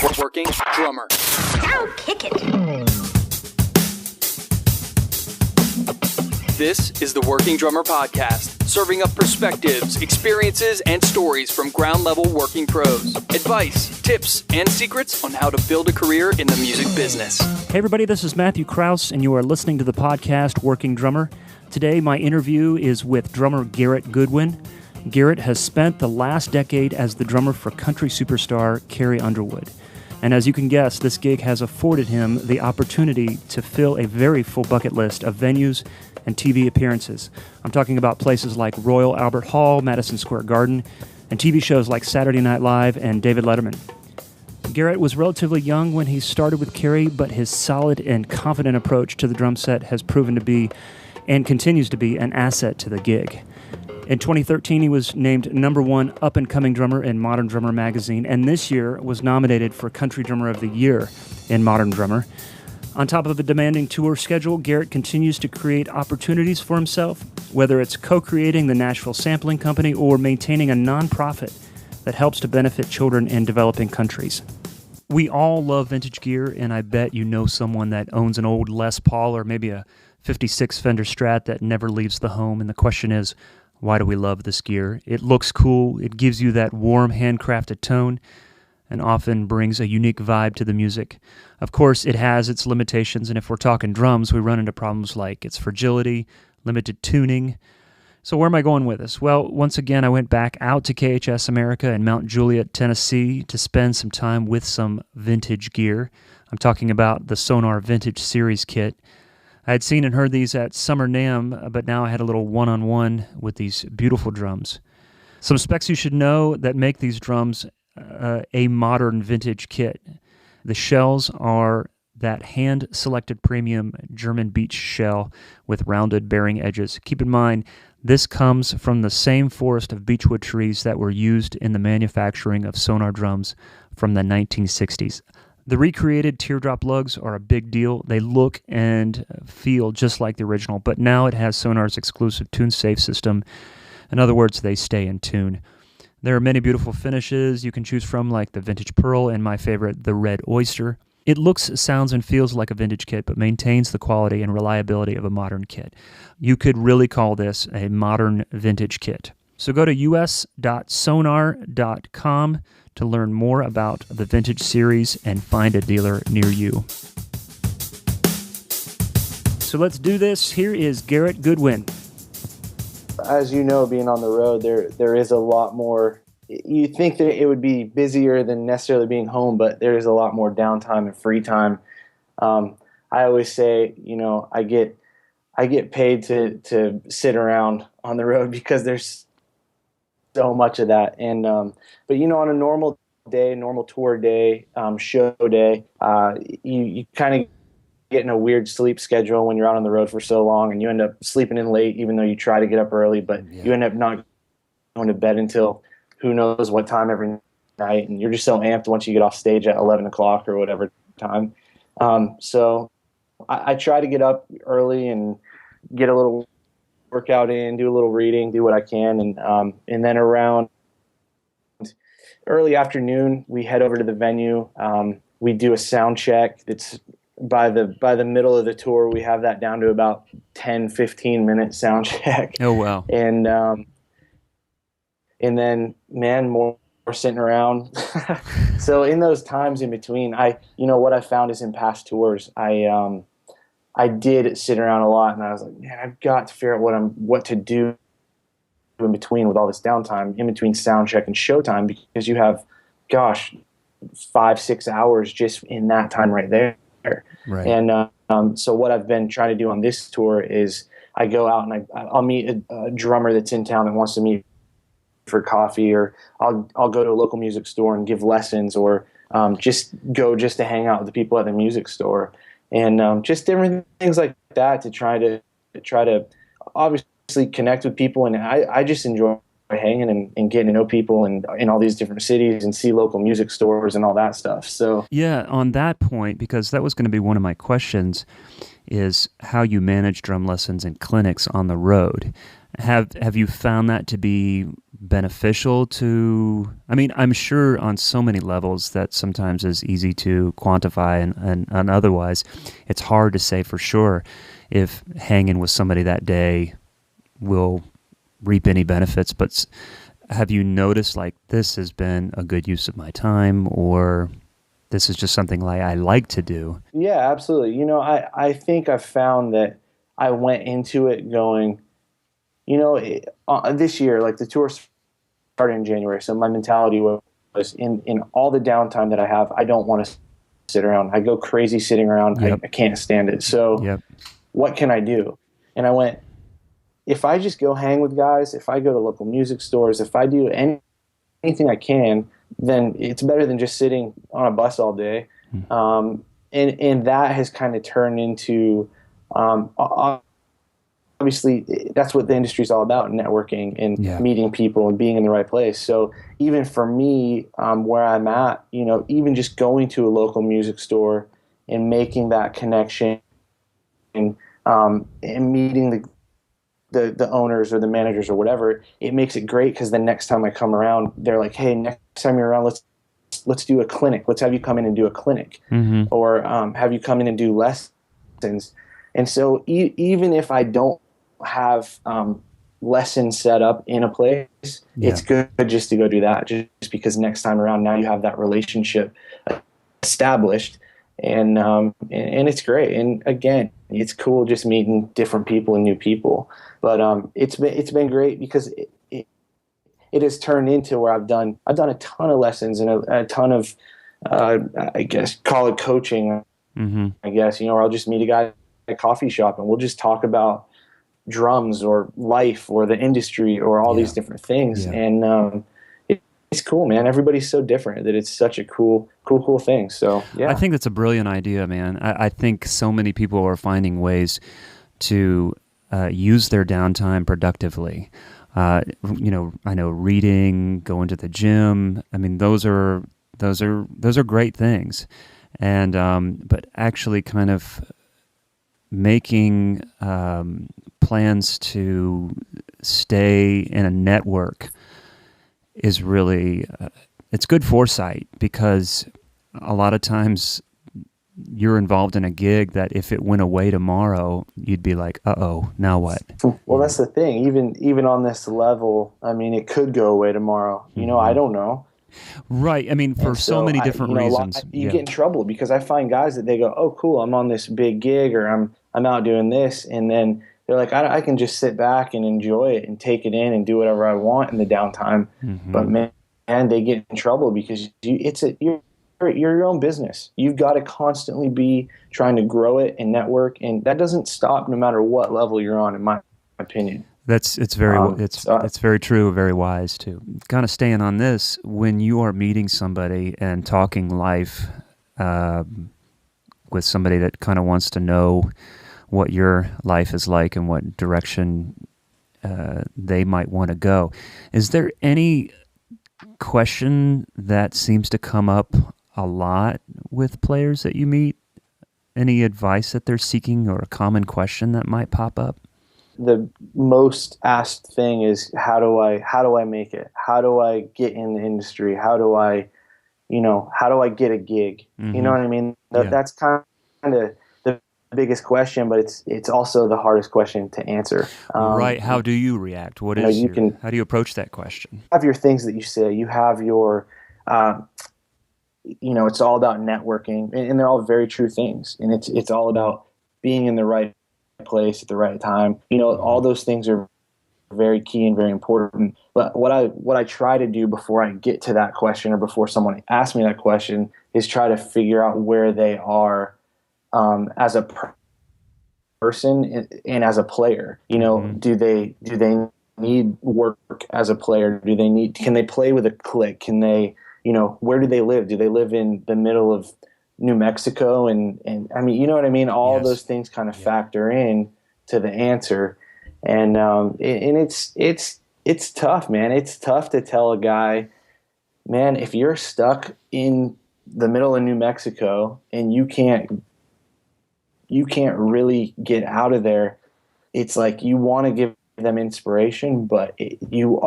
Working Drummer. Now kick it. This is the Working Drummer Podcast, serving up perspectives, experiences, and stories from ground-level working pros. Advice, tips, and secrets on how to build a career in the music business. Hey everybody, this is Matthew Crouse, and you are listening to the podcast Working Drummer. Today, my interview is with drummer Garrett Goodwin. Garrett has spent the last decade as the drummer for country superstar Carrie Underwood. And as you can guess, this gig has afforded him the opportunity to fill a very full bucket list of venues and TV appearances. I'm talking about places like Royal Albert Hall, Madison Square Garden, and TV shows like Saturday Night Live and David Letterman. Garrett was relatively young when he started with Kerry, but his solid and confident approach to the drum set has proven to be, and continues to be, an asset to the gig. In 2013, he was named #1 up-and-coming drummer in Modern Drummer magazine, and this year was nominated for Country Drummer of the Year in Modern Drummer. On top of a demanding tour schedule, Garrett continues to create opportunities for himself, whether it's co-creating the Nashville Sampling Company or maintaining a nonprofit that helps to benefit children in developing countries. We all love vintage gear, and I bet you know someone that owns an old Les Paul or maybe a 56 Fender Strat that never leaves the home, and the question is, why do we love this gear? It looks cool, it gives you that warm, handcrafted tone, and often brings a unique vibe to the music. Of course, it has its limitations, and if we're talking drums, we run into problems like its fragility, limited tuning. So where am I going with this? Well, once again, I went back out to KHS America in Mount Juliet, Tennessee, to spend some time with some vintage gear. I'm talking about the Sonar Vintage Series kit. I had seen and heard these at Summer NAMM, but now I had a little one-on-one with these beautiful drums. Some specs you should know that make these drums a modern vintage kit. The shells are that hand-selected premium German beech shell with rounded bearing edges. Keep in mind, this comes from the same forest of beechwood trees that were used in the manufacturing of Sonar drums from the 1960s. The recreated teardrop lugs are a big deal. They look and feel just like the original, but now it has Sonar's exclusive tune-safe system. In other words, they stay in tune. There are many beautiful finishes you can choose from, like the Vintage Pearl and my favorite, the Red Oyster. It looks, sounds, and feels like a vintage kit, but maintains the quality and reliability of a modern kit. You could really call this a modern vintage kit. So go to us.sonar.com to learn more about the Vintage Series and find a dealer near you. So let's do this. Here is Garrett Goodwin. As you know, being on the road, there is a lot more. You think that it would be busier than necessarily being home, but there is a lot more downtime and free time. I always say, I get paid to sit around on the road because there's so much of that. And but on a normal day, normal tour day, show day, you kind of get in a weird sleep schedule when you're out on the road for so long, and you end up sleeping in late even though you try to get up early, but you end up not going to bed until who knows what time every night, and you're just so amped once you get off stage at 11 o'clock or whatever time. So I try to get up early and get a little workout in, do a little reading, do what I can, and then around early afternoon we head over to the venue. We do a sound check. It's by the middle of the tour, we have that down to about 10-15 minute sound check. Oh wow. And then more sitting around. So in those times in between, what I found is in past tours, I did sit around a lot, and I was like, man, I've got to figure out what to do in between with all this downtime, in between sound check and showtime, because you have, 5-6 hours just in that time right there. Right. And so what I've been trying to do on this tour is I go out and I'll meet a drummer that's in town that wants to meet for coffee, or I'll go to a local music store and give lessons, or just to hang out with the people at the music store, and just different things like that to try to obviously connect with people. And I just enjoy hanging and getting to know people and in all these different cities and see local music stores and all that stuff. So yeah, on that point, because that was going to be one of my questions, is how you manage drum lessons and clinics on the road. Have you found that to be beneficial to, I mean, I'm sure on so many levels that sometimes is easy to quantify and otherwise it's hard to say for sure if hanging with somebody that day will reap any benefits. But have you noticed like this has been a good use of my time, or this is just something like I like to do? Yeah, absolutely. You know, I think I've found that I went into it going, you know, this year, like the tour started in January, so my mentality was in all the downtime that I have, I don't want to sit around. I go crazy sitting around. Yep. I can't stand it. So Yep. what can I do? And I went, if I just go hang with guys, if I go to local music stores, if I do anything I can, then it's better than just sitting on a bus all day. And that has kind of turned into, obviously, that's what the industry is all about, networking and meeting people and being in the right place. So even for me, where I'm at, you know, even just going to a local music store and making that connection and meeting the owners or the managers or whatever, it makes it great because the next time I come around, they're like, hey, next time you're around, let's do a clinic. Let's have you come in and do a clinic, or have you come in and do lessons. And so even if I don't have lessons set up in a place, it's good just to go do that, just because next time around, now you have that relationship established, and it's great. And again, it's cool just meeting different people and new people. But it's been great because it has turned into where I've done a ton of lessons and a ton of I guess call it coaching. I guess, you know, or I'll just meet a guy at a coffee shop and we'll just talk about drums or life or the industry or all these different things. And it's cool, man. Everybody's so different that it's such a cool thing. So yeah, I think that's a brilliant idea, man. I think so many people are finding ways to use their downtime productively. You know, I know reading, going to the gym. I mean, those are great things, and but actually, kind of making plans to stay in a network is really it's good foresight, because a lot of times you're involved in a gig that if it went away tomorrow, you'd be like, uh-oh, now what? Well, that's the thing. Even on this level, I mean, it could go away tomorrow. You know, I don't know. Right. I mean, for so many different reasons. You get in trouble because I find guys that they go, oh, cool, I'm on this big gig, or I'm out doing this. And then they're like, I can just sit back and enjoy it and take it in and do whatever I want in the downtime. But man, they get in trouble because you're your own business. You've got to constantly be trying to grow it and network, and that doesn't stop no matter what level you're on, in my opinion. It's very true, very wise too. Kind of staying on this, when you are meeting somebody and talking life with somebody that kind of wants to know what your life is like and what direction they might want to go, is there any question that seems to come up a lot with players that you meet? Any advice that they're seeking, or a common question that might pop up? The most asked thing is, how do I make it? How do I get in the industry? How do I get a gig? You know what I mean? That's kind of the biggest question, but it's also the hardest question to answer. Right. How do you react? How do you approach that question? You have your things that you say. You have your it's all about networking, and they're all very true things. And it's all about being in the right place at the right time. You know, all those things are very key and very important. But what I try to do before I get to that question, or before someone asks me that question, is try to figure out where they are as a person and as a player. You know, do they need work as a player? Can they play with a click? Can they, you know, where do they live? Do they live in the middle of New Mexico? And I mean, you know what I mean? All those things kind of factor in to the answer. And it's tough, man. It's tough to tell a guy, man, if you're stuck in the middle of New Mexico and you can't really get out of there, it's like you want to give them inspiration, but you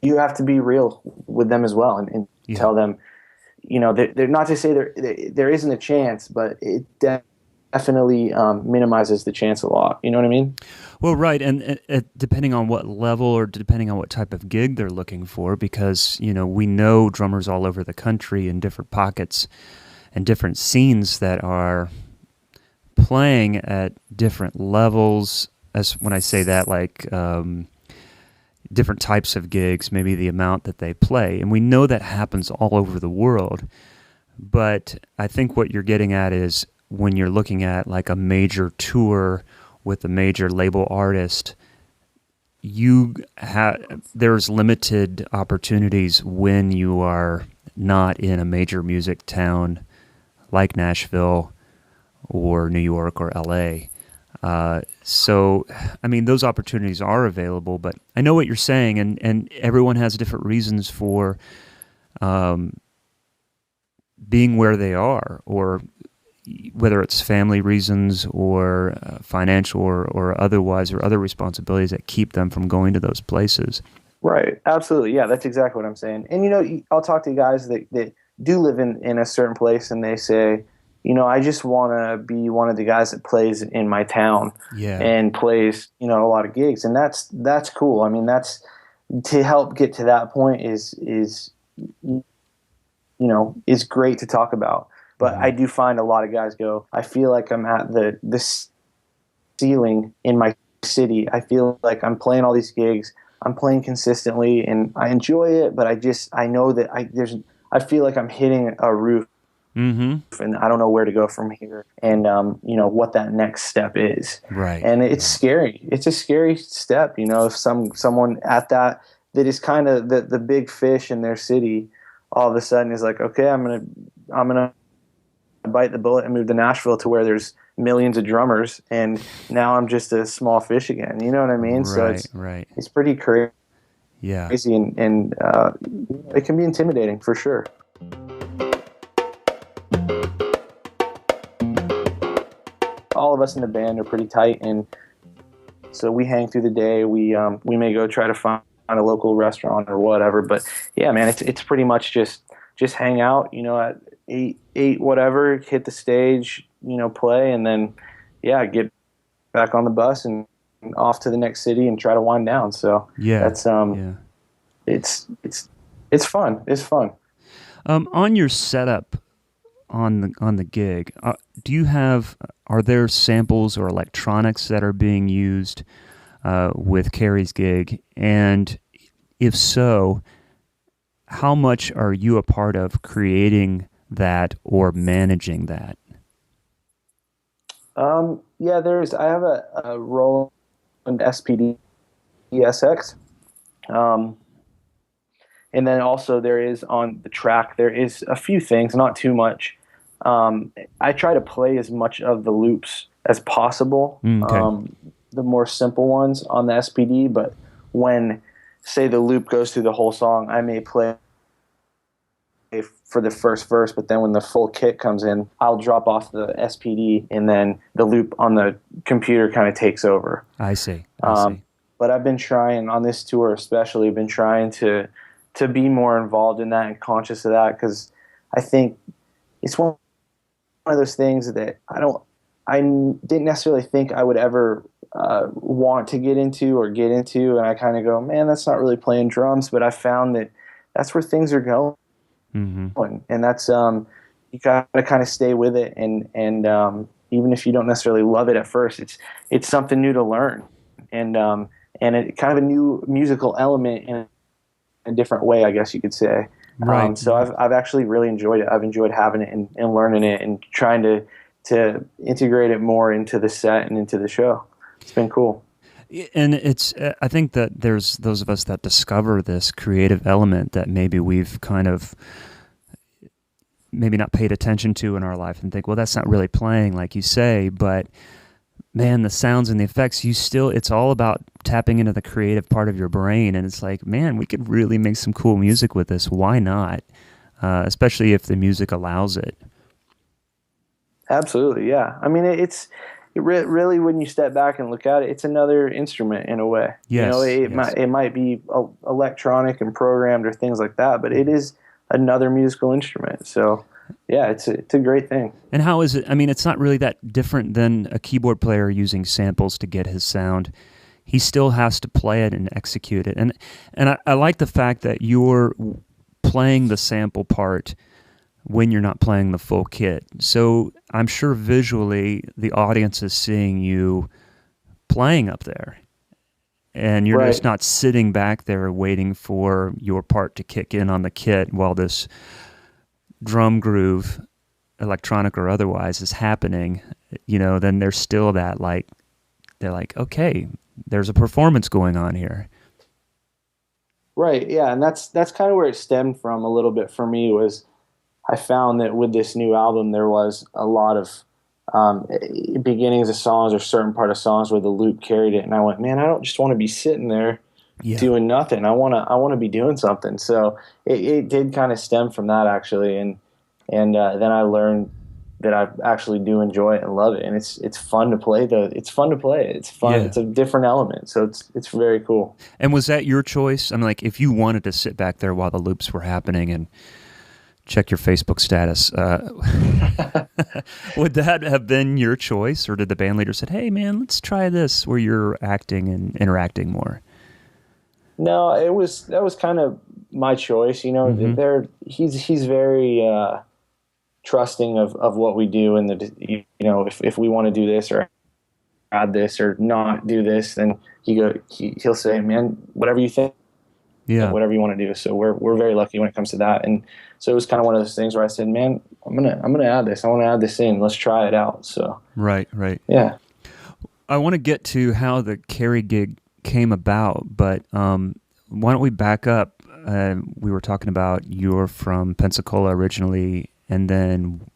you have to be real with them as well, and tell them, they're not to say there isn't a chance, but it definitely minimizes the chance a lot. You know what I mean? Well, right, and depending on what level or depending on what type of gig they're looking for, because we know drummers all over the country in different pockets and different scenes that are playing at different levels. As when I say that, like different types of gigs, maybe the amount that they play, and we know that happens all over the world. But I think what you're getting at is when you're looking at like a major tour with a major label artist, there's limited opportunities when you are not in a major music town like Nashville or New York or LA. So, I mean, those opportunities are available, but I know what you're saying, and everyone has different reasons for being where they are, or whether it's family reasons or financial or otherwise, or other responsibilities that keep them from going to those places. Right. Absolutely. Yeah, that's exactly what I'm saying. And, I'll talk to guys that do live in a certain place, and they say, I just want to be one of the guys that plays in my town and plays, a lot of gigs. And that's cool. I mean, that's to help get to that point is great to talk about. But I do find a lot of guys go, I feel like I'm at the ceiling in my city. I feel like I'm playing all these gigs. I'm playing consistently and I enjoy it, but I know that I feel like I'm hitting a roof. Mm-hmm. And I don't know where to go from here, and what that next step is. Right. And it's scary. It's a scary step, if someone at that is kind of the big fish in their city, all of a sudden is like, okay, I'm gonna bite the bullet and move to Nashville to where there's millions of drummers, and now I'm just a small fish again. You know what I mean? Right. So it's pretty crazy. Yeah. Crazy, and it can be intimidating for sure. All of us in the band are pretty tight, and so we hang through the day. We may go try to find a local restaurant or whatever, but yeah, man, it's pretty much just hang out, at eight whatever, hit the stage, play, and then get back on the bus and off to the next city and try to wind down. So that's it's fun. It's fun. On your setup on the gig, are there samples or electronics that are being used with Kerry's gig? And if so, how much are you a part of creating that or managing that? I have a Roland SPD SX. And then also there is on the track, there is a few things, not too much. I try to play as much of the loops as possible, the more simple ones on the SPD, but when, say, the loop goes through the whole song, I may play for the first verse, but then when the full kick comes in, I'll drop off the SPD, and then the loop on the computer kind of takes over. I see. But I've been trying, on this tour especially, to be more involved in that and conscious of that, because I think it's one of those things that I didn't necessarily think I would ever want to get into, and I kind of go, man, that's not really playing drums, but I found that that's where things are going, and that's you got to kind of stay with it, and even if you don't necessarily love it at first, it's something new to learn, and it kind of a new musical element in a different way, I guess you could say. Right. So I've actually really enjoyed it. I've enjoyed having it and learning it and trying to integrate it more into the set and into the show. It's been cool. And I think that there's those of us that discover this creative element that maybe we've kind of maybe not paid attention to in our life and think, well, that's not really playing like you say, but man, the sounds and the effects, it's all about tapping into the creative part of your brain. And it's like, man, we could really make some cool music with this. Why not? Especially if the music allows it. Absolutely. Yeah. I mean, really, when you step back and look at it, it's another instrument in a way. Yes, it might be electronic and programmed or things like that, but it is another musical instrument. So yeah, it's a great thing. And how is it? I mean, it's not really that different than a keyboard player using samples to get his sound. He still has to play it and execute it. And I like the fact that you're playing the sample part when you're not playing the full kit. So I'm sure visually the audience is seeing you playing up there. And you're just not sitting back there waiting for your part to kick in on the kit while this drum groove, electronic or otherwise, is happening. Then there's still that, like, they're like, okay, there's a performance going on here. Right, yeah, and that's kind of where it stemmed from a little bit for me. Was I found that with this new album there was a lot of beginnings of songs or certain part of songs where the loop carried it, and I went, man, I don't just want to be sitting there doing nothing. I want to be doing something. So it did kind of stem from that, actually, and then I learned that I actually do enjoy it and love it, and it's fun to play. It's fun. Yeah. It's a different element, so it's very cool. And was that your choice? I mean, like, if you wanted to sit back there while the loops were happening and check your Facebook status, would that have been your choice, or did the band leader said, "Hey, man, let's try this where you're acting and interacting more"? No, that was kind of my choice. He's very trusting of what we do, and if we want to do this or add this or not do this, then he'll say, man, whatever you think, whatever you want to do. So we're very lucky when it comes to that. And so it was kind of one of those things where I said, man, I'm gonna add this. I want to add this in. Let's try it out. So right, yeah. I want to get to how the Kerry gig came about, but why don't we back up? We were talking about you're from Pensacola originally. And then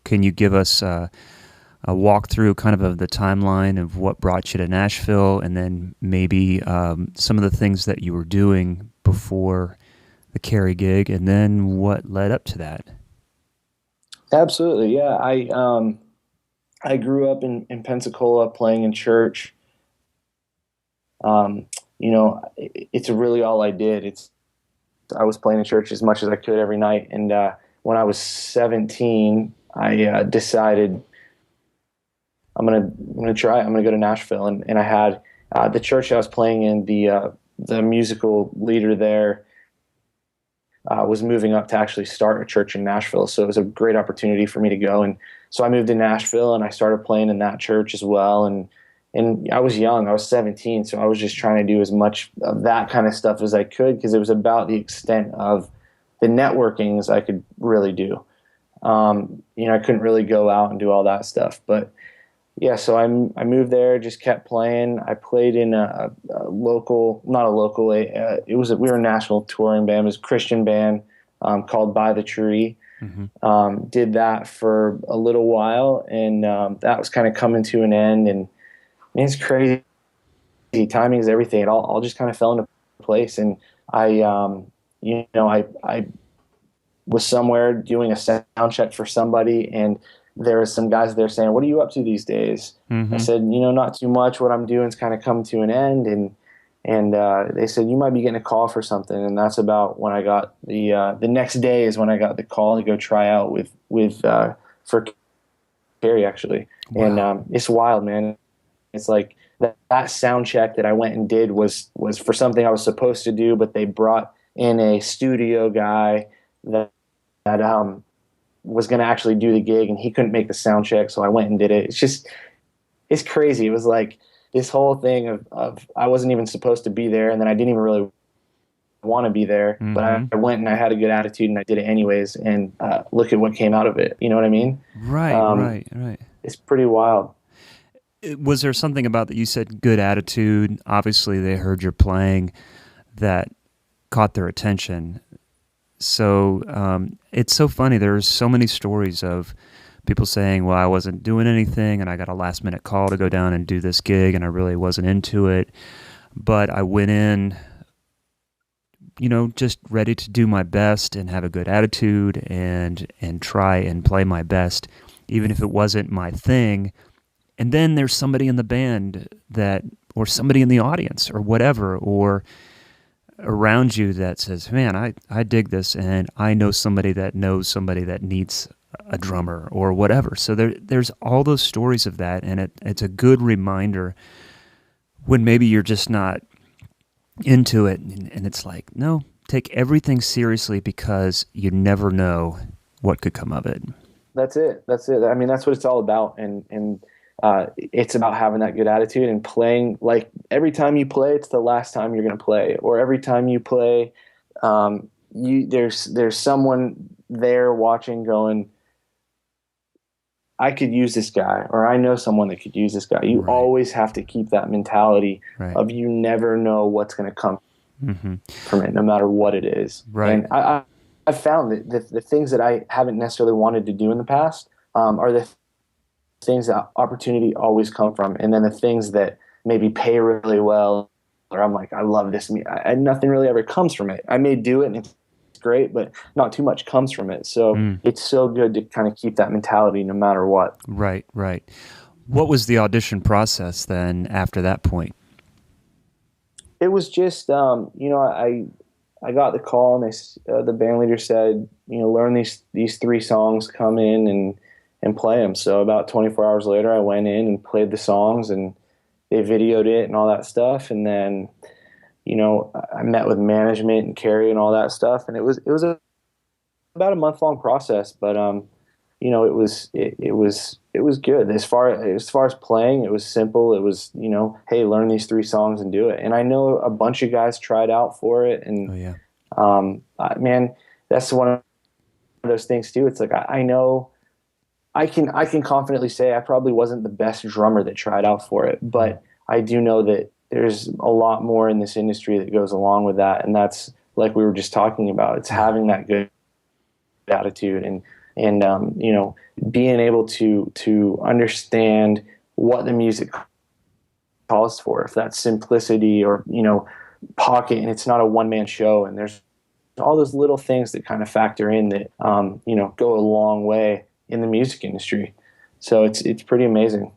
can you give us a walkthrough kind of the timeline of what brought you to Nashville, and then maybe some of the things that you were doing before the Kerry gig, and then what led up to that? Absolutely, yeah. I grew up in Pensacola playing in church. It's really all I did. I was playing in church as much as I could every night, and when I was 17, I decided I'm gonna try. I'm gonna go to Nashville, and I had the church I was playing in. The musical leader there was moving up to actually start a church in Nashville, so it was a great opportunity for me to go. And so I moved to Nashville, and I started playing in that church as well. And I was young. I was 17, so I was just trying to do as much of that kind of stuff as I could, because it was about the extent of the networking as I could really do. I couldn't really go out and do all that stuff, but yeah, so I moved there, just kept playing. I played in a local, not a local, we were a national touring band. It was a Christian band called By the Tree. Mm-hmm. Did that for a little while, and that was kind of coming to an end, and it's crazy. Timing is everything. It all just kind of fell into place, and I was somewhere doing a sound check for somebody, and there was some guys there saying, "What are you up to these days?" Mm-hmm. I said, "Not too much. What I'm doing is kind of come to an end." And they said, "You might be getting a call for something." And that's about when I got the next day is when I got the call to go try out for Kerry, actually. Wow. And it's wild, man. It's like that sound check that I went and did was for something I was supposed to do, but they brought in a studio guy that was going to actually do the gig, and he couldn't make the sound check, so I went and did it. It's crazy. It was like this whole thing of I wasn't even supposed to be there, and then I didn't even really want to be there, mm-hmm. but I went and I had a good attitude, and I did it anyways, and look at what came out of it. You know what I mean? Right. It's pretty wild. Was there something about that you said good attitude? Obviously, they heard you're playing that caught their attention. So it's so funny. There's so many stories of people saying, well, I wasn't doing anything, and I got a last-minute call to go down and do this gig, and I really wasn't into it. But I went in, just ready to do my best and have a good attitude and try and play my best, even if it wasn't my thing. And then there's somebody in the band or somebody in the audience or whatever, or around you that says, man, I dig this, and I know somebody that knows somebody that needs a drummer or whatever. So there's all those stories of that, and it's a good reminder when maybe you're just not into it, and it's like, no, take everything seriously because you never know what could come of it. That's it. I mean, that's what it's all about, and it's about having that good attitude and playing. Like, every time you play, it's the last time you're going to play, or every time you play, there's someone there watching going, I could use this guy, or I know someone that could use this guy. You always have to keep that mentality of you never know what's going to come from it, no matter what it is. Right. And I've found that the things that I haven't necessarily wanted to do in the past are the things that opportunity always come from. And then the things that maybe pay really well, or I'm like, I love this. Nothing really ever comes from it. I may do it and it's great, but not too much comes from it. So it's so good to kind of keep that mentality no matter what. Right. What was the audition process then after that point? It was just, I got the call, and the band leader said, learn these 3 songs, come in and play them. So about 24 hours later, I went in and played the songs, and they videoed it and all that stuff. And then, I met with management and Kerry and all that stuff. And it was about a month-long process, but, it was good. As far as playing, it was simple. It was, hey, learn these 3 songs and do it. And I know a bunch of guys tried out for it. And, man, that's one of those things too. It's like, I know I can confidently say I probably wasn't the best drummer that tried out for it, but I do know that there's a lot more in this industry that goes along with that. And that's, like we were just talking about, it's having that good attitude and being able to understand what the music calls for. If that's simplicity or, pocket, and it's not a one-man show, and there's all those little things that kind of factor in that, go a long way in the music industry. So it's pretty amazing.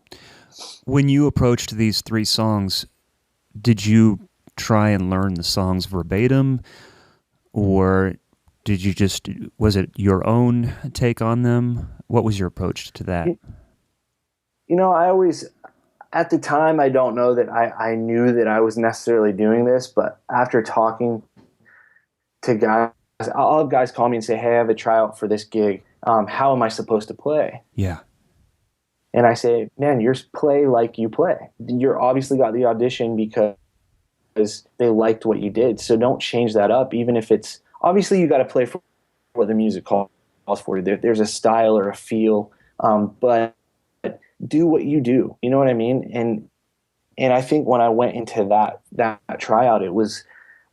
When you approached these 3 songs, did you try and learn the songs verbatim, or was it your own take on them? What was your approach to that? I always, at the time, I don't know that I knew that I was necessarily doing this, but after talking to guys, I'll have guys call me and say, hey, I have a tryout for this gig. How am I supposed to play? Yeah. And I say, man, you play like you play. You're obviously got the audition because they liked what you did. So don't change that up, even if it's, obviously you got to play for what the music calls for. There's a style or a feel, but do what you do. You know what I mean? And I think when I went into that tryout, it was,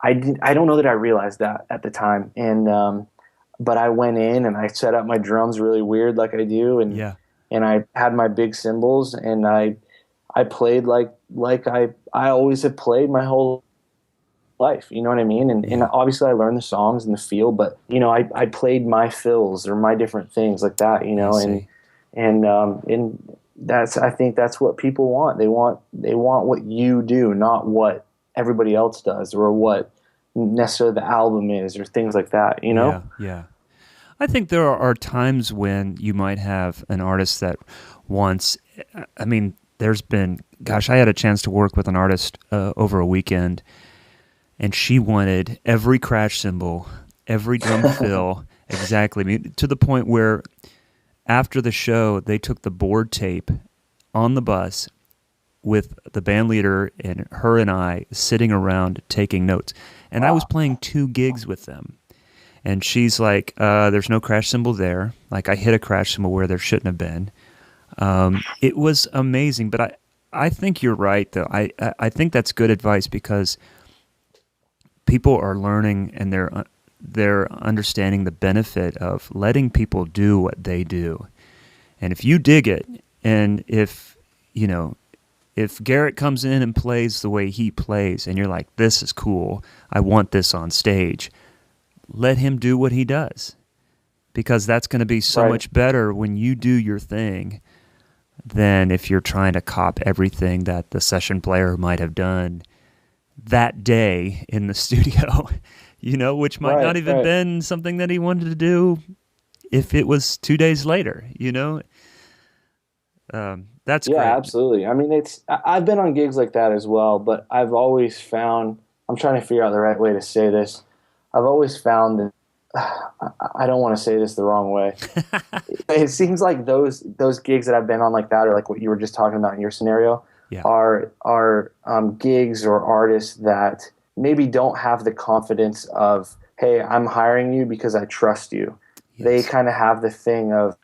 I don't know that I realized that at the time. And, but I went in and I set up my drums really weird, like I do. And I had my big cymbals, and I played like I always have played my whole life. You know what I mean? And obviously I learned the songs and the feel, but I played my fills or my different things like that, and that's, I think that's what people want. They want what you do, not what everybody else does or what necessarily the album is or things like that, Yeah. I think there are times when you might have an artist that wants, there's been, I had a chance to work with an artist over a weekend, and she wanted every crash cymbal, every drum fill, exactly, to the point where after the show, they took the board tape on the bus with the band leader and her and I sitting around taking notes. And I was playing 2 gigs with them. And she's like, there's no crash cymbal there. Like, I hit a crash cymbal where there shouldn't have been. It was amazing. But I think you're right, though. I think that's good advice, because people are learning and they're understanding the benefit of letting people do what they do. And if you dig it, and if Garrett comes in and plays the way he plays, and you're like, this is cool, I want this on stage, let him do what he does, because that's going to be so much better when you do your thing than if you're trying to cop everything that the session player might have done that day in the studio, which might not even been something that he wanted to do if it was 2 days later, That's great. Yeah, absolutely. I mean, I've been on gigs like that as well, but I've always found, I'm trying to figure out the right way to say this. I've always found that, I don't want to say this the wrong way. It seems like those gigs that I've been on like that, or like what you were just talking about in your scenario, are gigs or artists that maybe don't have the confidence of, hey, I'm hiring you because I trust you. Yes. They kind of have the thing of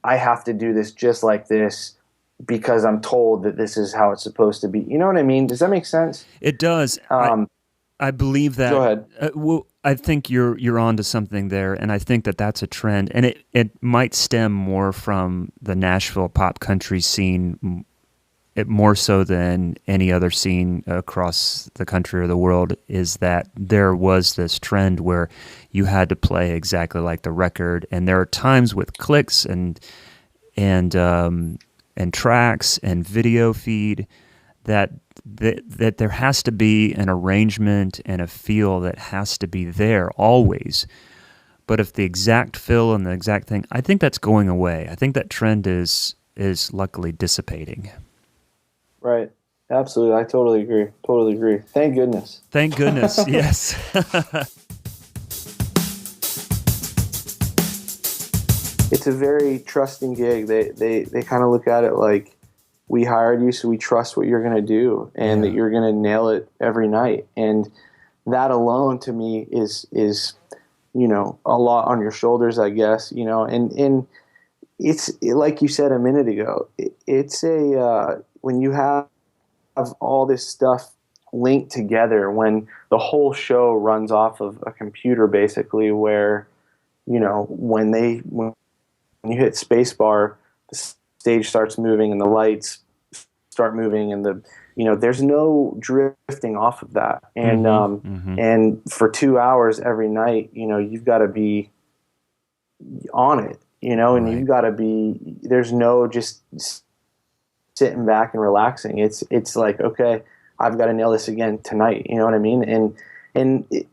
I have to do this just like this because I'm told that this is how it's supposed to be. You know what I mean? Does that make sense? It does. I believe that. Go ahead. Well, I think you're onto something there, and I think that that's a trend, and it might stem more from the Nashville pop country scene, more so than any other scene across the country or the world, is that there was this trend where you had to play exactly like the record, and there are times with clicks and tracks and video feed that there has to be an arrangement and a feel that has to be there always. But if the exact fill and the exact thing, I think that's going away. I think that trend is luckily dissipating. Right. Absolutely. I totally agree. Thank goodness. Thank goodness. Yes. It's a very trusting gig. They kind of look at it like, we hired you, so we trust what you're going to do and that you're going to nail it every night. And that alone to me is, a lot on your shoulders, I guess, and it's like you said a minute ago, it's when you have all this stuff linked together, when the whole show runs off of a computer, basically, where, when you hit spacebar, the stage starts moving and the lights start moving and there's no drifting off of that. And, and for 2 hours every night, you've got to be on it, and you've got to be, there's no just sitting back and relaxing. It's like, okay, I've got to nail this again tonight. You know what I mean? And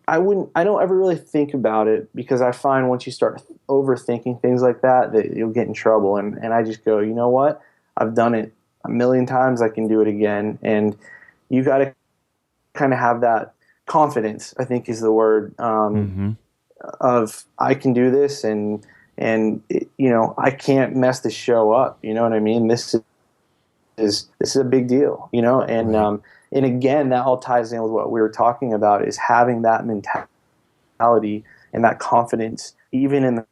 I don't ever really think about it, because I find once you start overthinking things like that you'll get in trouble. And I just go, you know what? I've done it a million times. I can do it again. And you got to kind of have that confidence, I think is the word, of I can do this. And I can't mess the show up. You know what I mean? This is a big deal, and, and again, that all ties in with what we were talking about, is having that mentality and that confidence, even in the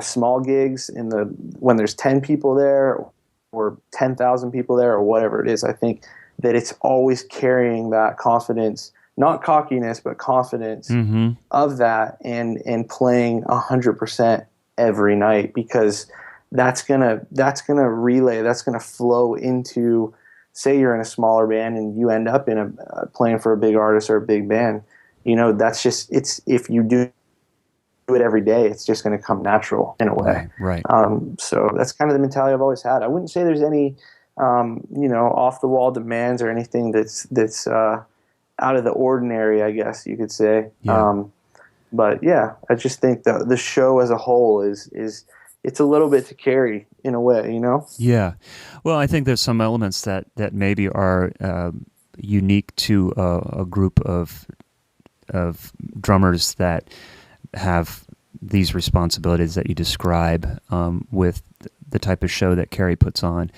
small gigs, when there's 10 people there or 10,000 people there or whatever it is. I think that it's always carrying that confidence, not cockiness, but confidence of that, and playing 100% every night, because that's gonna relay, that's gonna flow into, say you're in a smaller band and you end up in playing for a big artist or a big band, that's just, if you do it every day, it's just going to come natural in a way. Right. So that's kind of the mentality I've always had. I wouldn't say there's any, off the wall demands or anything that's out of the ordinary, I guess you could say. Yeah. But yeah, I just think the show as a whole is it's a little bit to carry in a way, Yeah. Well, I think there's some elements that maybe are unique to a group of drummers that have these responsibilities that you describe, with the type of show that Kerry puts on.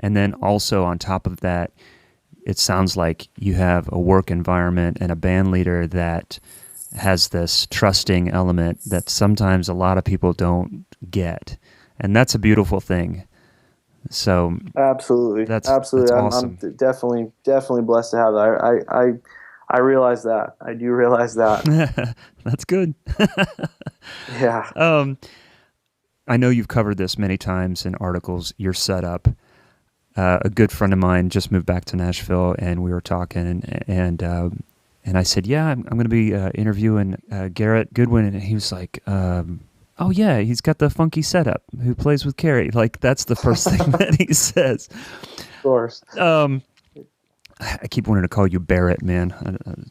And then also on top of that, it sounds like you have a work environment and a band leader that has this trusting element that sometimes a lot of people don't get. And that's a beautiful thing. So absolutely, that's awesome. I'm definitely blessed to have that. I realize that. I do realize that. That's good. Yeah. I know you've covered this many times in articles, your setup. A good friend of mine just moved back to Nashville, and we were talking, and I said, yeah, I'm going to be interviewing Garrett Goodwin, and he was like, oh yeah, he's got the funky setup. Who plays with Kerry? Like that's the first thing that he says. Of course. I keep wanting to call you Barrett, man.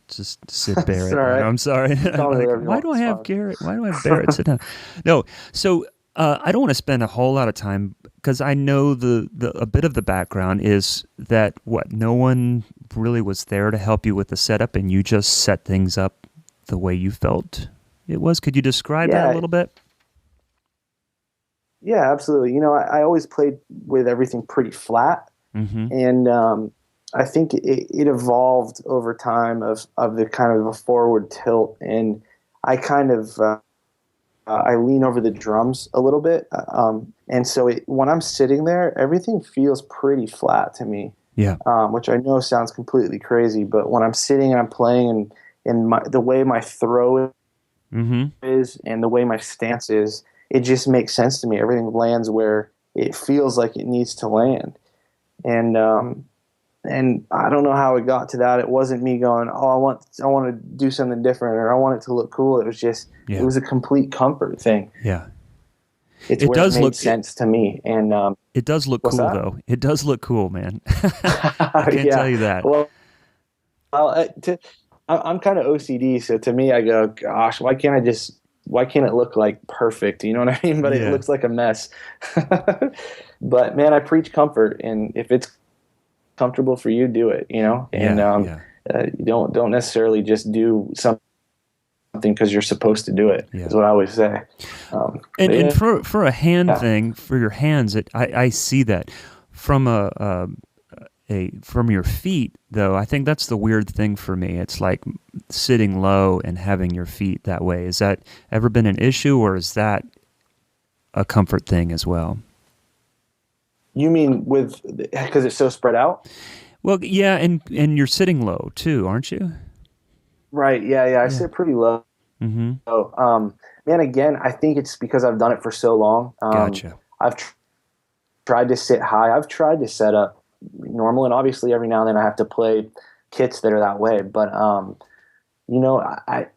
Just sit Barrett. All right. I'm sorry. Why do I have Garrett? Why do I have Barrett sit down? No. So I don't want to spend a whole lot of time because I know a bit of the background is that no one really was there to help you with the setup, and you just set things up the way you felt it was. Could you describe that a little bit? Yeah, absolutely. I always played with everything pretty flat, and I think it evolved over time of the kind of a forward tilt, and I kind of I lean over the drums a little bit, and so when I'm sitting there, everything feels pretty flat to me. Yeah, which I know sounds completely crazy, but when I'm sitting and I'm playing, and the way my throw is, and the way my stance is, it just makes sense to me. Everything lands where it feels like it needs to land, and I don't know how it got to that. It wasn't me going, oh, I want to do something different, or I want it to look cool. It was just, it was a complete comfort thing. Yeah. It does make sense to me. And it does look cool, though. It does look cool, man. I can't tell you that. Well, I'm kind of OCD, so to me, I go, gosh, why can't it look like perfect? You know what I mean? But it looks like a mess. But man, I preach comfort, and if it's comfortable for you, do it, and you don't necessarily just do something because you're supposed to do it, is what I always say. And for a hand thing, for your hands, I see that from from your feet, though. I think that's the weird thing for me. It's like sitting low and having your feet that way. Has that ever been an issue, or is that a comfort thing as well? You mean because it's so spread out? Well, yeah, and you're sitting low too, aren't you? Right. Yeah. I sit pretty low. So, man, again, I think it's because I've done it for so long. Gotcha. I've tried to sit high. I've tried to set up normal, and obviously every now and then I have to play kits that are that way. But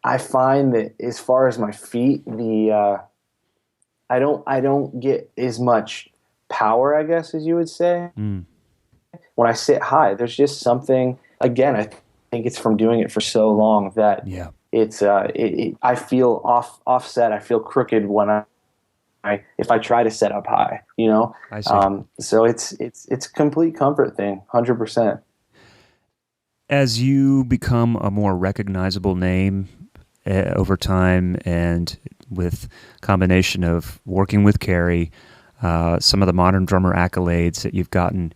I find that as far as my feet, I don't get as much power, I guess, as you would say, when I sit high. There's just something, again, I think it's from doing it for so long that it's I feel offset. I feel crooked when if I try to set up high, I see. So it's a complete comfort thing, 100%. As you become a more recognizable name over time, and with combination of working with Kerry, some of the modern drummer accolades that you've gotten,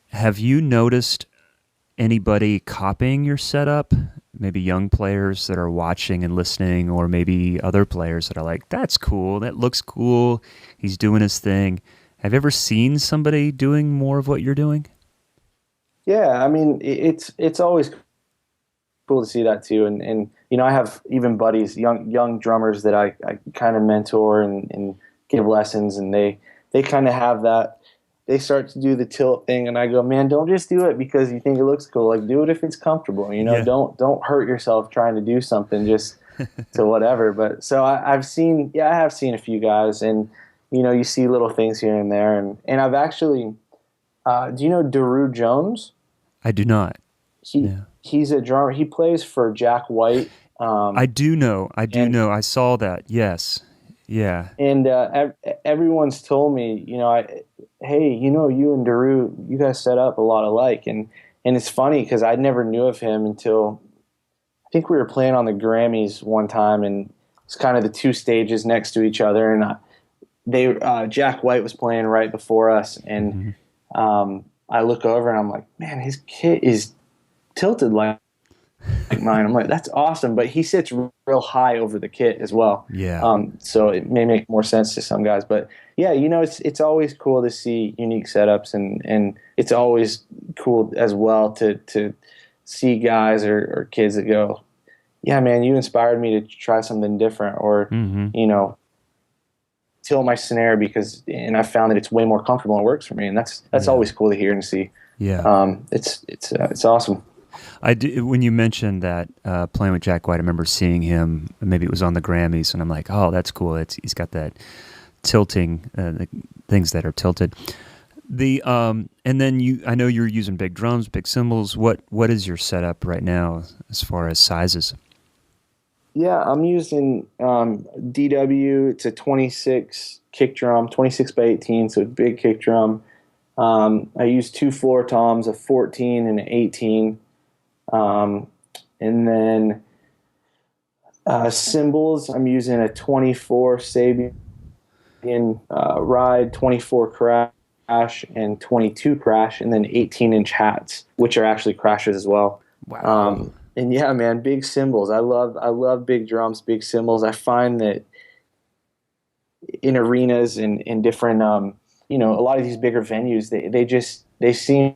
have you noticed anybody copying your setup? Maybe young players that are watching and listening, or maybe other players that are like, that's cool, that looks cool, he's doing his thing. Have you ever seen somebody doing more of what you're doing? Yeah, I mean, it's always cool to see that too. And I have even buddies, young drummers that I kind of mentor and give lessons, and they kind of have that. They start to do the tilt thing, and I go, man, don't just do it because you think it looks cool. Like, do it if it's comfortable. Don't hurt yourself trying to do something just to whatever. But so I have seen a few guys, and you see little things here and there, and I've actually, do you know Daru Jones? I do not. He's a drummer. He plays for Jack White. I do know. I saw that. Yes. Yeah. And everyone's told me, hey, you and Daru, you guys set up a lot alike. And it's funny because I never knew of him until I think we were playing on the Grammys one time, and it's kind of the two stages next to each other. And Jack White was playing right before us. And I look over and I'm like, man, his kit is tilted like mine. I'm like, that's awesome. But he sits real high over the kit as well. Yeah. So it may make more sense to some guys. But yeah, it's always cool to see unique setups, and it's always cool as well to see guys or kids that go, yeah, man, you inspired me to try something different, or tilt my snare and I found that it's way more comfortable and works for me, and that's always cool to hear and see. Yeah. It's awesome. I do, when you mentioned that playing with Jack White, I remember seeing him. Maybe it was on the Grammys, and I'm like, "Oh, that's cool." He's got that tilting, the things that are tilted. And then I know you're using big drums, big cymbals. What is your setup right now as far as sizes? Yeah, I'm using DW. It's a 26 kick drum, 26 by 18, so a big kick drum. I use 2 floor toms, a 14 and an 18. And then cymbals, I'm using a 24 Sabian ride, 24 crash, and 22 crash, and then 18-inch hats, which are actually crashes as well. Wow. And yeah, man, big cymbals. I love big drums, big cymbals. I find that in arenas and in different, a lot of these bigger venues, they seem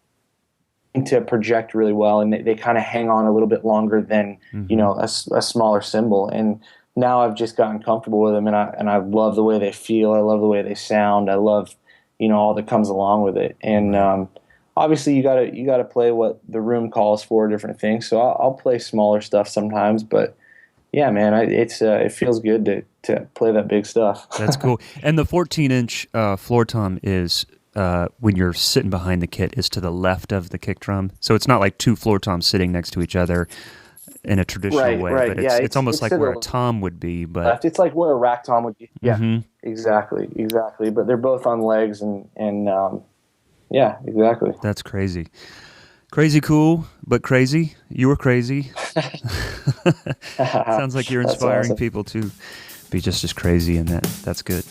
to project really well, and they kind of hang on a little bit longer than, a smaller cymbal. And now I've just gotten comfortable with them, and I love the way they feel. I love the way they sound. I love, all that comes along with it. And, obviously, you gotta play what the room calls for, different things. So I'll play smaller stuff sometimes, but yeah, man, it feels good to play that big stuff. That's cool. And the 14-inch floor tom is when you're sitting behind the kit is to the left of the kick drum. So it's not like 2 floor toms sitting next to each other in a traditional way, but it's almost like where a tom would be. But left. It's like where a rack tom would be. Yeah, exactly. But they're both on legs and yeah, exactly. That's crazy. Crazy cool, but crazy. You were crazy. Sounds like you're inspiring people to be just as crazy, and that's good.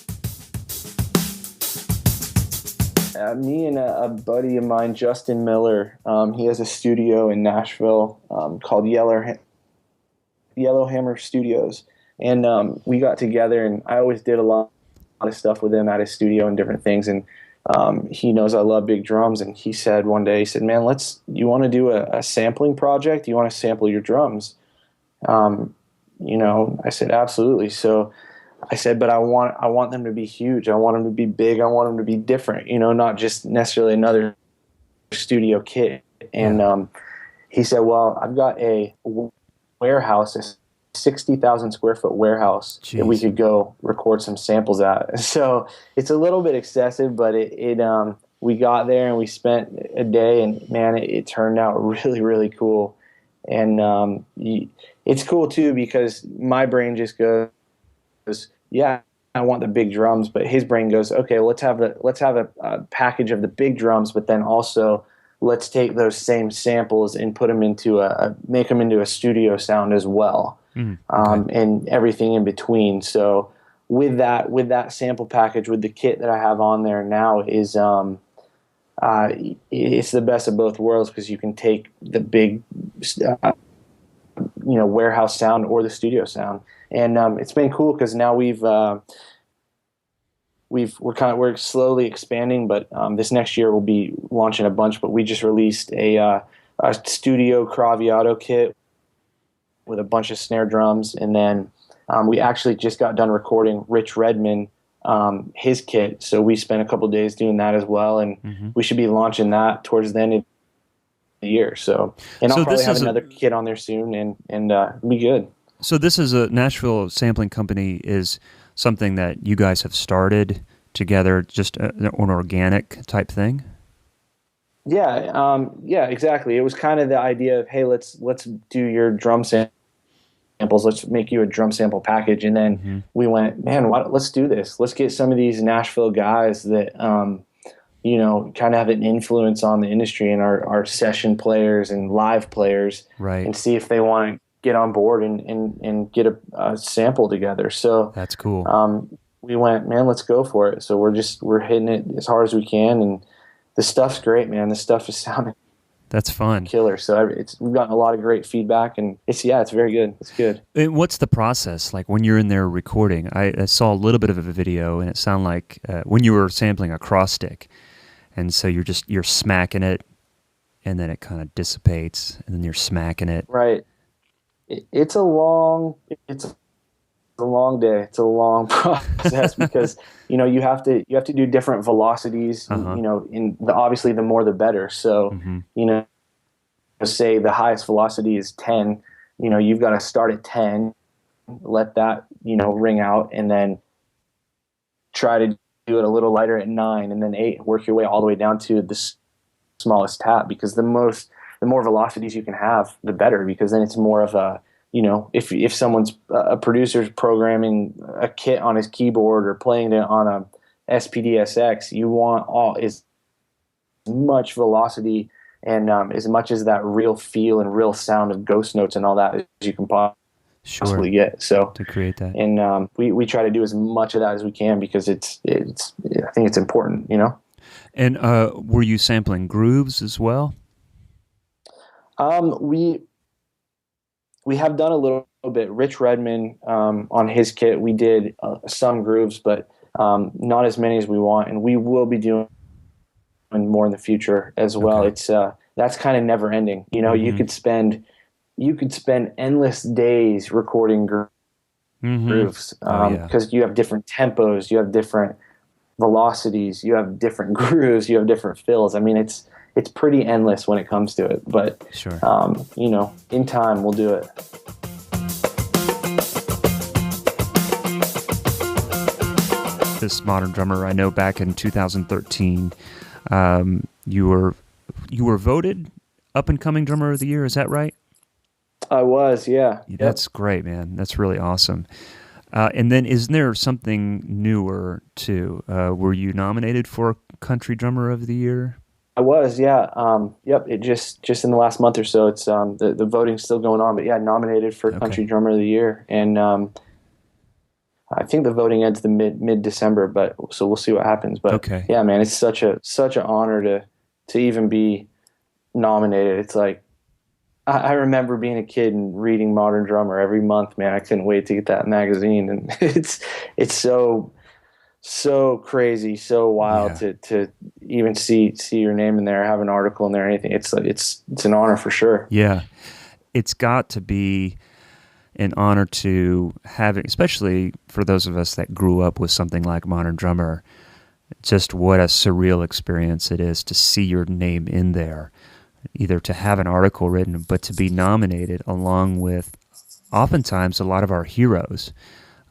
Me and a buddy of mine, Justin Miller, he has a studio in Nashville called Yellowhammer Studios. And we got together, and I always did a lot of stuff with him at his studio and different things. And he knows I love big drums, and he said one day, man, you want to do a sampling project? You want to sample your drums? I said, absolutely. So I said, but I want them to be huge. I want them to be big. I want them to be different, not just necessarily another studio kit. And he said, well, I've got a warehouse, a 60,000 square foot warehouse that we could go record some samples at. So it's a little bit excessive, but we got there and we spent a day, and man, it turned out really, really cool. And it's cool too, because my brain just goes, yeah, I want the big drums, but his brain goes, okay, let's have a package of the big drums, but then also let's take those same samples and put them make them into a studio sound as well. And everything in between. So with that sample package, with the kit that I have on there now, is it's the best of both worlds, because you can take the big warehouse sound or the studio sound. And it's been cool, because now we're slowly expanding, but this next year we'll be launching a bunch. But we just released a studio Craviato kit with a bunch of snare drums, and then we actually just got done recording Rich Redman, his kit, so we spent a couple days doing that as well, and we should be launching that towards the end of the year. So I'll probably have another kit on there soon, and be good. So this is a Nashville sampling company, is something that you guys have started together, just an organic type thing? Yeah, exactly. It was kind of the idea of, hey, let's do your drum samples. Let's make you a drum sample package. And then we went, man, let's do this. Let's get some of these Nashville guys that, kind of have an influence on the industry, and our session players and live players, right, and see if they want to get on board and get a sample together. So that's cool. We went, man, let's go for it. So we're hitting it as hard as we can, and the stuff's great, man. The stuff is sounding that's fun, killer. So we've gotten a lot of great feedback, and it's very good. It's good. And what's the process like when you're in there recording? I saw a little bit of a video, and it sounded like when you were sampling a cross stick, and so you're smacking it, and then it kind of dissipates, and then you're smacking it. Right. It's a long day. It's a long process, because you have to do different velocities. Obviously the more the better. So say the highest velocity is 10, you've got to start at 10, let that, ring out, and then try to do it a little lighter at 9, and then 8, work your way all the way down to the smallest tap, because the more velocities you can have, the better, because then it's more of a, if someone's a producer's programming a kit on his keyboard or playing it on a SPDSX, you want as much velocity and as much as that real feel and real sound of ghost notes and all that as you can possibly get. So to create that, and we try to do as much of that as we can, because it's I think it's important, And were you sampling grooves as well? We have done a little bit. Rich Redman, on his kit, we did some grooves, but not as many as we want, and we will be doing more in the future as well. Okay. It's that's kind of never ending. You could spend endless days recording grooves, because you have different tempos, you have different velocities, you have different grooves, you have different fills. I mean, it's pretty endless when it comes to it, but sure. In time we'll do it. This Modern Drummer, I know back in 2013, you were voted Up and Coming Drummer of the Year. Is that right? I was, yeah. That's great, man. That's really awesome. And then, isn't there something newer too? Were you nominated for Country Drummer of the Year? I was, yeah. Yep. It just in the last month or so, it's the voting's still going on, but yeah, nominated for Country Drummer of the Year, and I think the voting ends the mid December, but so we'll see what happens. But yeah, man, it's such an honor to even be nominated. It's like, I remember being a kid and reading Modern Drummer every month, man. I couldn't wait to get that magazine, and it's so crazy, so wild to even see your name in there, have an article in there, or anything. It's an honor for sure. Yeah, it's got to be an honor to have it, especially for those of us that grew up with something like Modern Drummer. Just what a surreal experience it is to see your name in there, either to have an article written, but to be nominated along with oftentimes a lot of our heroes.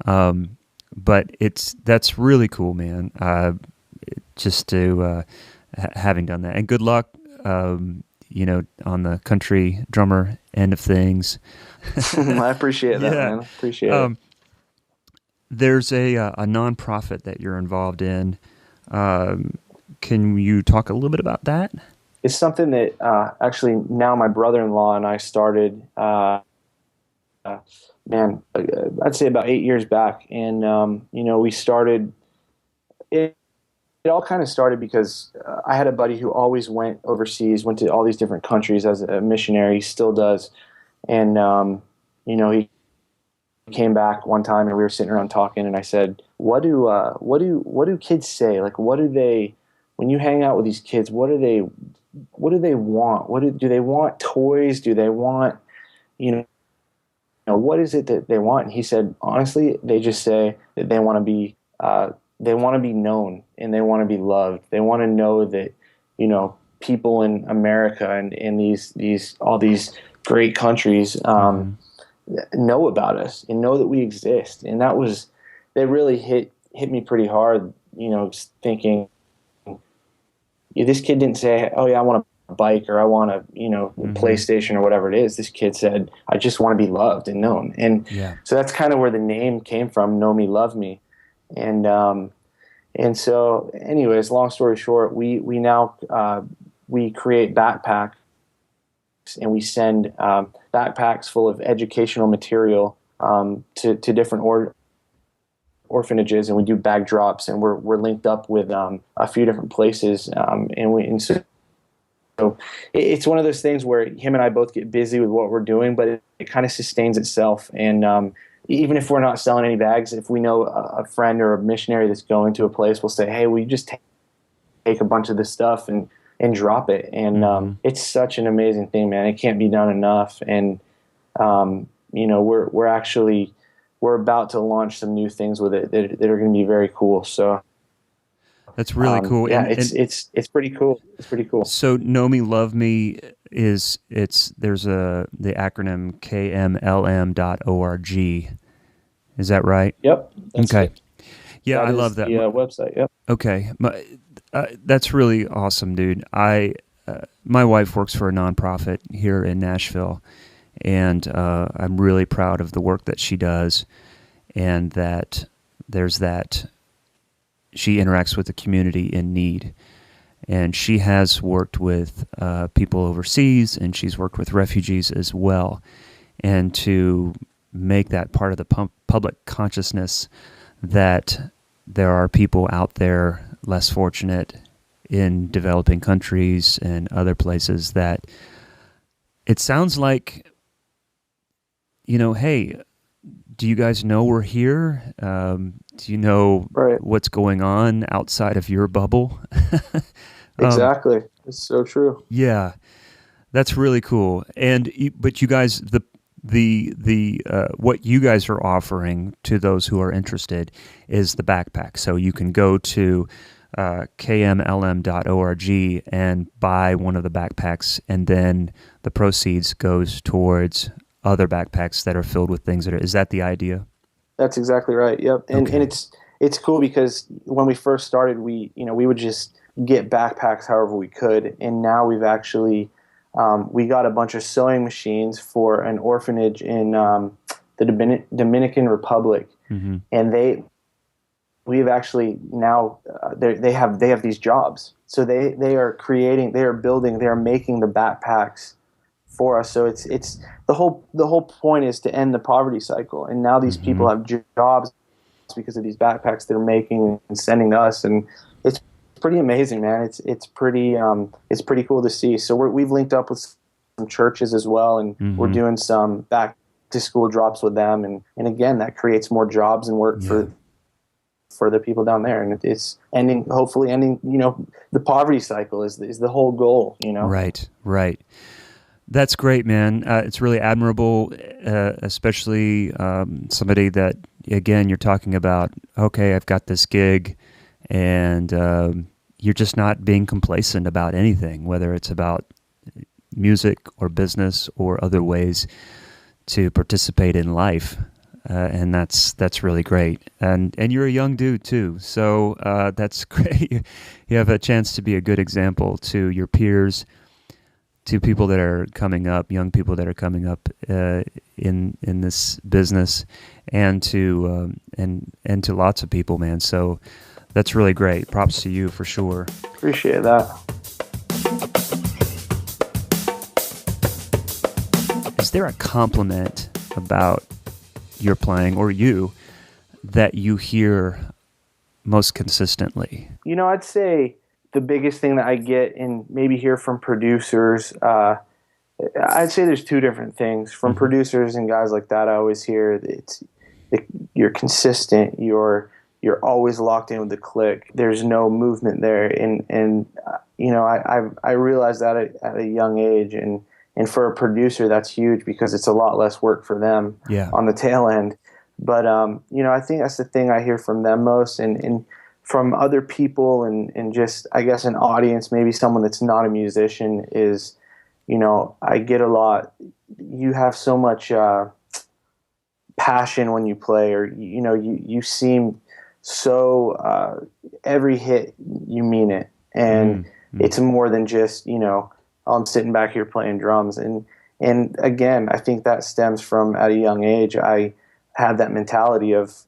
But that's really cool, man. Just to having done that, and good luck, on the Country Drummer end of things. I appreciate that, man. Appreciate it. There's a nonprofit that you're involved in. Can you talk a little bit about that? It's something that actually now my brother-in-law and I started. I'd say about 8 years back, and we started. It all kind of started because I had a buddy who always went overseas, went to all these different countries as a missionary. He still does, and he came back one time, and we were sitting around talking, and I said, "What do kids say? Like, what do they when you hang out with these kids? What do they want? Do they want toys? Do they want what is it that they want?" And he said, honestly, they just say that they want to be known, and they want to be loved. They want to know that, people in America and in all these great countries know about us and know that we exist. And that really hit me pretty hard, thinking, this kid didn't say, "Oh yeah, I want a bike," or "I want a PlayStation," or whatever it is. This kid said, "I just want to be loved and known." And so that's kind of where the name came from, Know Me, Love Me. And so anyways, long story short, we now we create backpacks, and we send backpacks full of educational material to different orphanages, and we do bag drops, and we're linked up with a few different places, so it's one of those things where him and I both get busy with what we're doing, but it kind of sustains itself. And even if we're not selling any bags, if we know a friend or a missionary that's going to a place, we'll say, "Hey, will you just take a bunch of this stuff and drop it?" And it's such an amazing thing, man. It can't be done enough. And we're about to launch some new things with it that are going to be very cool. So That's really cool. Yeah, it's pretty cool. It's pretty cool. So Know Me, Love Me there's the acronym KMLM.org. Is that right? Yep. Okay. It. Yeah, that I love that. The website. Yep. Okay. That's really awesome, dude. My wife works for a nonprofit here in Nashville, and I'm really proud of the work that she does, and that she interacts with the community in need. And she has worked with people overseas, and she's worked with refugees as well. And to make that part of the public consciousness that there are people out there less fortunate in developing countries and other places that it sounds like, hey, do you guys know we're here? Do you know what's going on outside of your bubble? Exactly. It's so true. Yeah, that's really cool. But you guys, the what you guys are offering to those who are interested is the backpack. So you can go to kmlm.org and buy one of the backpacks, and then the proceeds goes towards other backpacks that are filled with things is that the idea? That's exactly right. Yep. And it's cool because when we first started, we would just get backpacks however we could, and now we've actually we got a bunch of sewing machines for an orphanage in the Dominican Republic, mm-hmm. and we've actually now they have these jobs, so they are making the backpacks for us. So it's the whole point is to end the poverty cycle, and now these mm-hmm. people have jobs because of these backpacks they're making and sending to us, and it's pretty amazing, man. It's pretty cool to see. So we've linked up with some churches as well, and mm-hmm. we're doing some back to school drops with them, and again that creates more jobs and work for the people down there, and it's hopefully ending the poverty cycle is the whole goal. Right. That's great, man. It's really admirable, especially somebody that, again, you're talking about, okay, I've got this gig, and you're just not being complacent about anything, whether it's about music or business or other ways to participate in life. And that's really great. And you're a young dude, too, so that's great. You have a chance to be a good example to your peers, to people that are coming up, young people that are coming up in this business, and to lots of people, man. So that's really great. Props to you for sure. Appreciate that. Is there a compliment about your playing or you that you hear most consistently? I'd say the biggest thing that I get and maybe hear from producers, I'd say there's two different things. From mm-hmm. producers and guys like that, I always hear you're consistent, you're always locked in with the click. There's no movement there, and I realized that at a young age, and for a producer that's huge because it's a lot less work for them on the tail end. But I think that's the thing I hear from them most, and from other people, and just I guess an audience, maybe someone that's not a musician, is I get a lot. You have so much passion when you play, or you seem so every hit you mean it, and it's more than just I'm sitting back here playing drums, and again I think that stems from at a young age I had that mentality of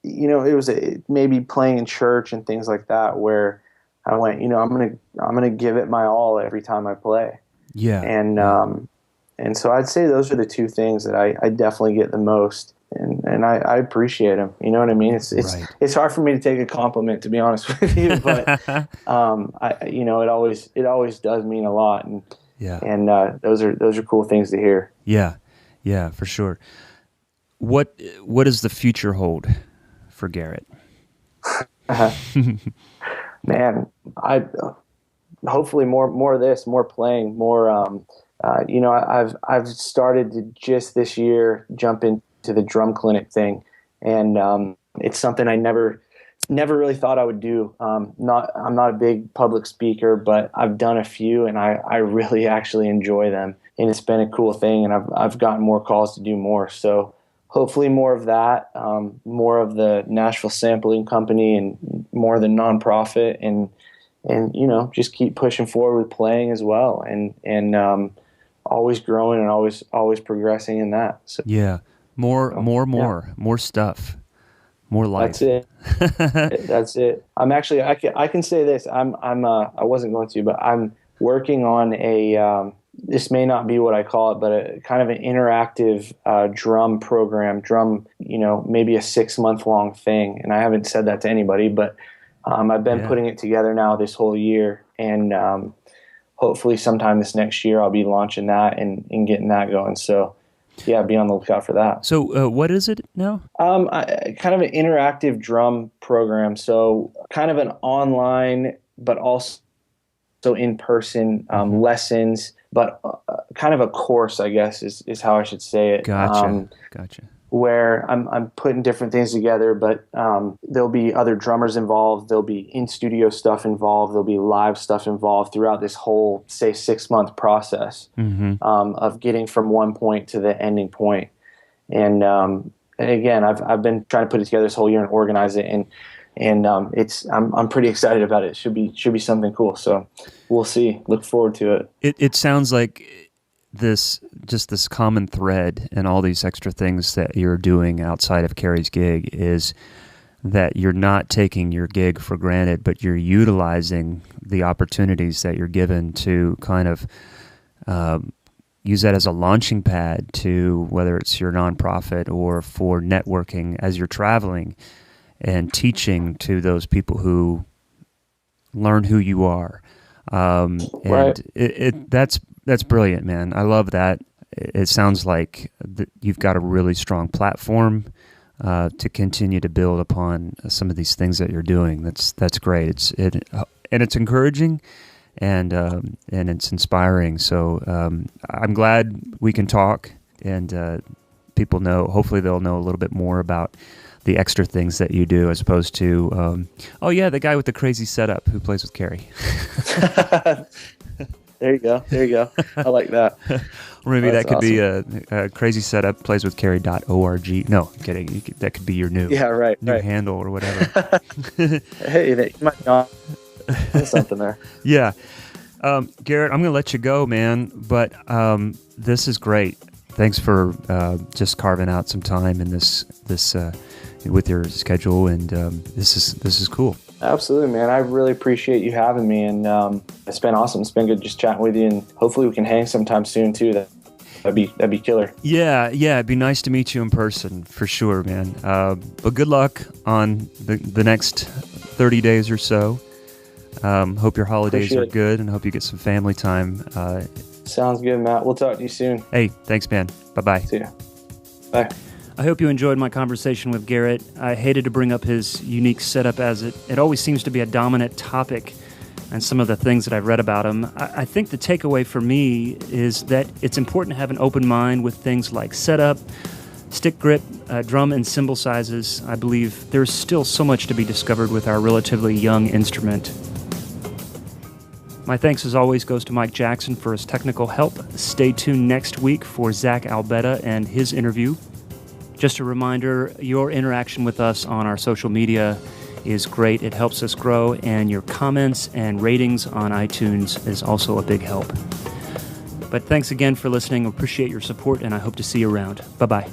it was maybe playing in church and things like that where I went I'm gonna give it my all every time I play. And so I'd say those are the two things that I definitely get the most, and I appreciate them. You know what I mean? It's hard for me to take a compliment, to be honest with you, but it always does mean a lot, and those are cool things to hear. Yeah, for sure. What does the future hold for Garrett? Man, I hopefully more of this, more playing, more. I've started to just this year jump into the drum clinic thing, and it's something I never never really thought I would do. I'm not a big public speaker, but I've done a few, and I really actually enjoy them, and it's been a cool thing. And I've gotten more calls to do more. So hopefully more of that, more of the Nashville Sampling Company, and more of the nonprofit, and just keep pushing forward with playing as well, and always growing and always progressing in that. So yeah, more stuff. More life. That's it. That's it. I'm actually, I can say this. I wasn't going to, but I'm working on this may not be what I call it, but a kind of an interactive drum program, maybe a 6-month long thing. And I haven't said that to anybody, but I've been putting it together now this whole year. And hopefully sometime this next year, I'll be launching that and getting that going. So yeah, be on the lookout for that. So what is it now? Kind of an interactive drum program. So kind of an online, but also in-person lessons, but kind of a course, I guess, is how I should say it. Gotcha. Where I'm putting different things together, but there'll be other drummers involved. There'll be in-studio stuff involved. There'll be live stuff involved throughout this whole, say, 6-month process of getting from one point to the ending point. And again, I've been trying to put it together this whole year and organize it, and I'm pretty excited about it. It should be something cool. So we'll see. Look forward to it. It sounds like this common thread and all these extra things that you're doing outside of Kerry's gig is that you're not taking your gig for granted, but you're utilizing the opportunities that you're given to kind of use that as a launching pad to whether it's your nonprofit or for networking as you're traveling and teaching to those people who learn who you are. And right. That's brilliant, man. I love that. It sounds like you've got a really strong platform to continue to build upon some of these things that you're doing. That's great. It's encouraging and it's inspiring. So I'm glad we can talk and people know. Hopefully, they'll know a little bit more about the extra things that you do, as opposed to the guy with the crazy setup who plays with Kerry. There you go. I like that. Or maybe That's that could awesome. be a crazy setup plays with Kerry.org. No, I'm kidding. That could be your new handle or whatever. Hey, you might not. There's something there. Yeah. Garrett, I'm going to let you go, man, but this is great. Thanks for just carving out some time in this with your schedule, and this is cool. Absolutely, man. I really appreciate you having me, and it's been awesome. It's been good just chatting with you, and hopefully we can hang sometime soon too. That'd be killer. Yeah, it'd be nice to meet you in person for sure, man. But good luck on the next 30 days or so. Hope your holidays are good, and hope you get some family time. Sounds good, Matt. We'll talk to you soon. Hey, thanks, man. Bye-bye. See ya. Bye. I hope you enjoyed my conversation with Garrett. I hated to bring up his unique setup, as it always seems to be a dominant topic and some of the things that I've read about him. I think the takeaway for me is that it's important to have an open mind with things like setup, stick grip, drum and cymbal sizes. I believe there's still so much to be discovered with our relatively young instrument. My thanks, as always, goes to Mike Jackson for his technical help. Stay tuned next week for Zach Albetta and his interview. Just a reminder, your interaction with us on our social media is great. It helps us grow, and your comments and ratings on iTunes is also a big help. But thanks again for listening. Appreciate your support, and I hope to see you around. Bye-bye.